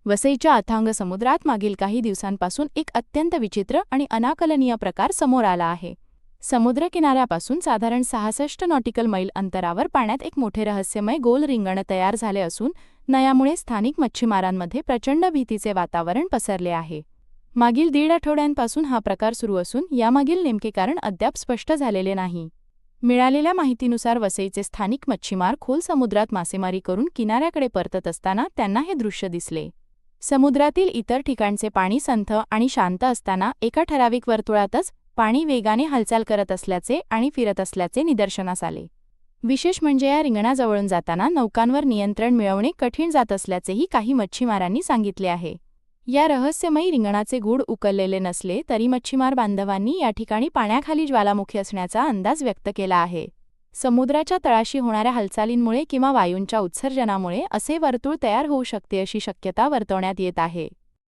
वसईच्या अथांग समुद्रात मागील काही दिवसांपासून एक अत्यंत विचित्र आणि अनाकलनीय प्रकार समोर आला आहे. समुद्रकिनाऱ्यापासून साधारण 66 नॉटिकल मैल अंतरावर पाण्यात एक मोठे रहस्यमय गोल रिंगण तयार झाले असून यामुळे स्थानिक मच्छीमारांमध्ये प्रचंड भीतीचे वातावरण पसरले आहे. मागील 1.5 आठवड्यांपासून हा प्रकार सुरू असून यामागील नेमके कारण अद्याप स्पष्ट झालेले नाही. मिळालेल्या माहितीनुसार वसईचे स्थानिक मच्छीमार खोल समुद्रात मासेमारी करून किनाऱ्याकडे परतत असताना त्यांना हे दृश्य दिसले. समुद्रातील इतर ठिकाणचे पाणी संथ आणि शांत असताना एका ठराविक वर्तुळातच पाणी वेगाने हालचाल करत असल्याचे आणि फिरत असल्याचे निदर्शनास आले. विशेष म्हणजे या रिंगणाजवळून जाताना नौकांवर नियंत्रण मिळवणे कठीण जात असल्याचेही काही मच्छीमारांनी सांगितले आहे. या रहस्यमयी रिंगणाचे गूढ उकललेले नसले तरी मच्छीमार बांधवांनी या ठिकाणी पाण्याखाली ज्वालामुखी असण्याचा अंदाज व्यक्त केला आहे. समुद्राच्या तळाशी होणाऱ्या हालचालींमुळे किंवा वायूंच्या उत्सर्जनामुळे असे वर्तुळ तयार होऊ शकते अशी शक्यता वर्तवण्यात येत आहे.